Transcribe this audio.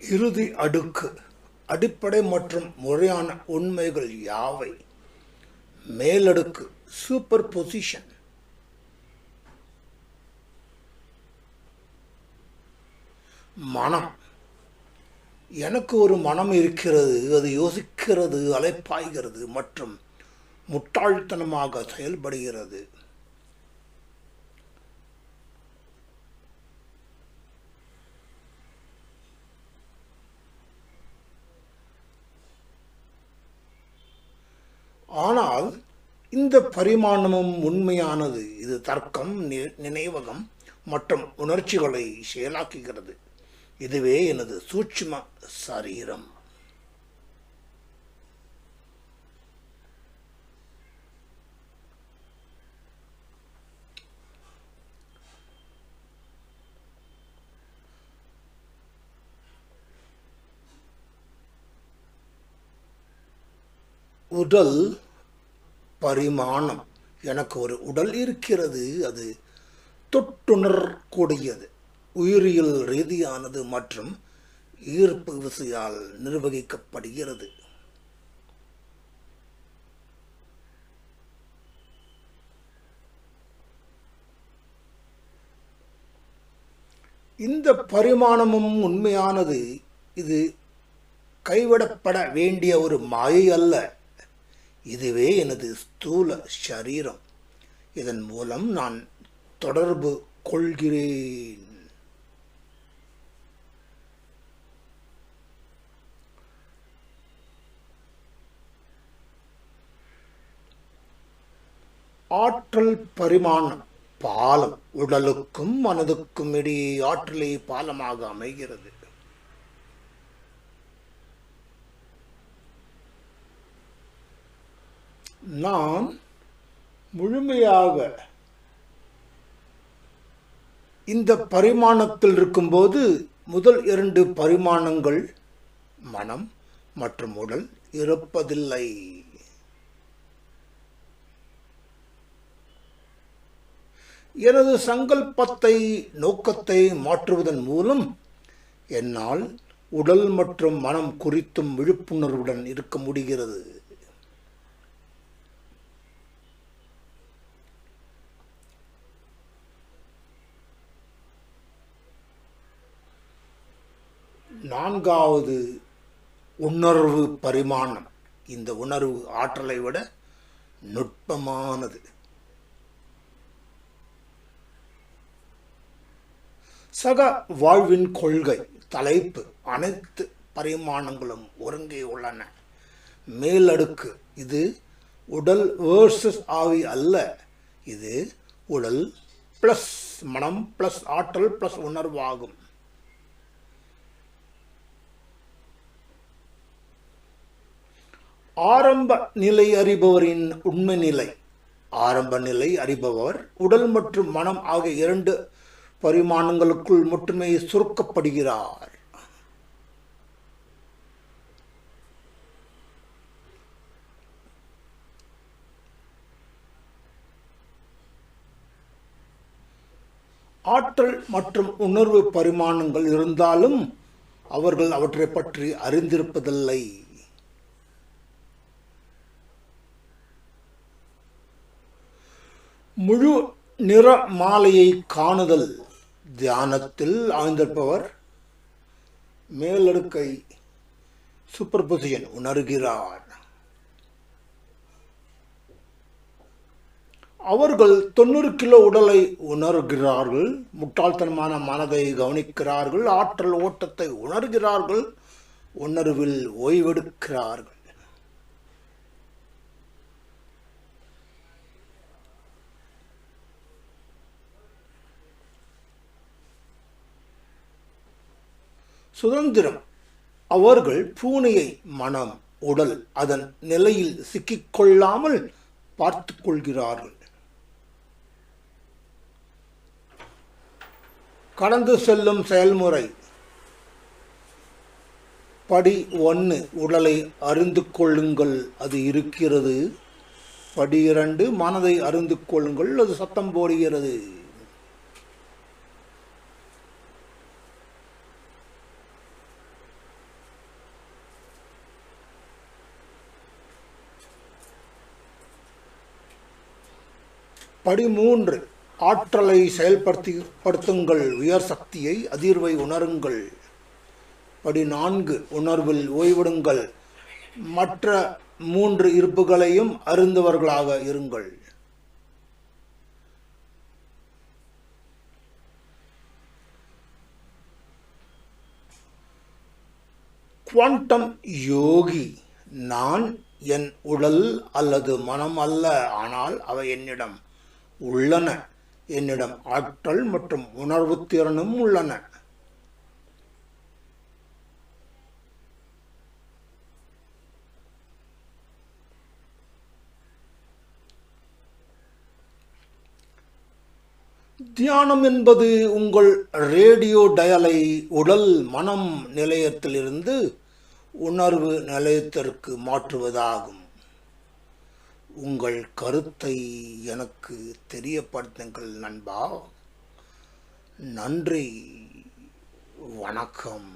இறுதி அடுக்கு அடிப்படை மற்றும் முறையான உண்மைகள் யாவை? மேலடுக்கு சூப்பர் பொசிஷன். மனம். எனக்கு ஒரு மனம் இருக்கிறது, அது யோசிக்கிறது, அலைப்பாய்கிறது மற்றும் முட்டாள்தனமாக செயல்படுகிறது. ஆனால் இந்த பரிமாணமும் உண்மையானது. இது தர்க்கம், நினைவகம் மற்றும் உணர்ச்சிகளை செயலாக்குகிறது. இதுவே எனது சூட்சும சரீரம். உடல் பரிமாணம். எனக்கு ஒரு உடல் இருக்கிறது, அது தொட்டுணரக்கூடியது, உயிரியல் ரீதியானது மற்றும் ஈர்ப்பு விசையால் நிர்வகிக்கப்படுகிறது. இந்த பரிமாணமும் உண்மையானது. இது கைவிடப்பட வேண்டிய ஒரு மாயை அல்ல. இதுவே எனது ஸ்தூல சரீரம். இதன் மூலம் நான் தொடர்பு கொள்கிறேன். ஆற்றல் பரிமாணம் பாலம். உடலுக்கும் மனதுக்கும் இடையே ஆற்றலை பாலமாக அமைகிறது. நான் முழுமையாக இந்த பரிமாணத்தில் இருக்கும்போது முதல் 2 பரிமாணங்கள் மனம் மற்றும் உடல் இருப்பதில்லை. எனது சங்கல்பத்தை, நோக்கத்தை மாற்றுவதன் மூலம் என்னால் உடல் மற்றும் மனம் குறித்தும் விழிப்புணர்வுடன் இருக்க முடிகிறது. நான்காவது உணர்வு பரிமாணம். இந்த உணர்வு ஆற்றலை விட நுட்பமானது. சக வாழ்வின் கொள்கை. தலைப்பு. அனைத்து பரிமாணங்களும் ஒருங்கே உள்ளன. மேலடுக்கு. இது உடல் வேர்சஸ் ஆவி அல்ல. இது உடல் பிளஸ் மனம் பிளஸ் ஆற்றல் பிளஸ் உணர்வாகும். ஆரம்ப நிலை அறிபவரின் உண்மை நிலை. ஆரம்ப நிலை அறிபவர் உடல் மற்றும் மனம் ஆகிய 2 பரிமாணங்களுக்குள் மட்டுமே சுருக்கப்படுகிறார். ஆற்றல் மற்றும் உணர்வு பரிமாணங்கள் இருந்தாலும் அவர்கள் அவற்றை பற்றி அறிந்திருப்பதில்லை. முழு நிற மாலையை காணுதல். தியானத்தில் ஆழ்ந்திருப்பவர் மேலடுக்கை சூப்பர் பொசிஷன் உணர்கிறார். அவர்கள் 90 கிலோ உடலை உணர்கிறார்கள். முட்டாள்தனமான மனதை கவனிக்கிறார்கள். ஆற்றல் ஓட்டத்தை உணர்கிறார்கள். உணர்வில் ஓய்வெடுக்கிறார்கள். சுதந்திரம். அவர்கள் பூனையை மனம், உடல் அதன் நிலையில் சிக்கிக்கொள்ளாமல் பார்த்துக் கொள்கிறார்கள். கடந்து செல்லும் செயல்முறை. படி 1 உடலை அறிந்து கொள்ளுங்கள், அது இருக்கிறது. படி 2 மனதை அறிந்து கொள்ளுங்கள், அது சத்தம் போடுகிறது. படி 3, ஆற்றலை செயல்படுத்துங்கள், உயர் சக்தியை, அதிர்வை உணருங்கள். படி 4, உணர்வில் ஓய்விடுங்கள், மற்ற 3 இருப்புகளையும் அறிந்தவர்களாக இருங்கள். குவாண்டம் யோகி, நான் என் உடல் அல்லது மனம் அல்ல, ஆனால் அவை என்னிடம் உள்ளன. என்னிடம் ஆற்றல் மற்றும் உணர்வு திறனும் உள்ளன. தியானம் என்பது உங்கள் ரேடியோ டயலை உடல் மனம் நிலையத்திலிருந்து உணர்வு நிலையத்திற்கு மாற்றுவதாகும். உங்கள் கருத்தை எனக்கு தெரியப்படுத்துங்கள் நண்பா. நன்றி, வணக்கம்.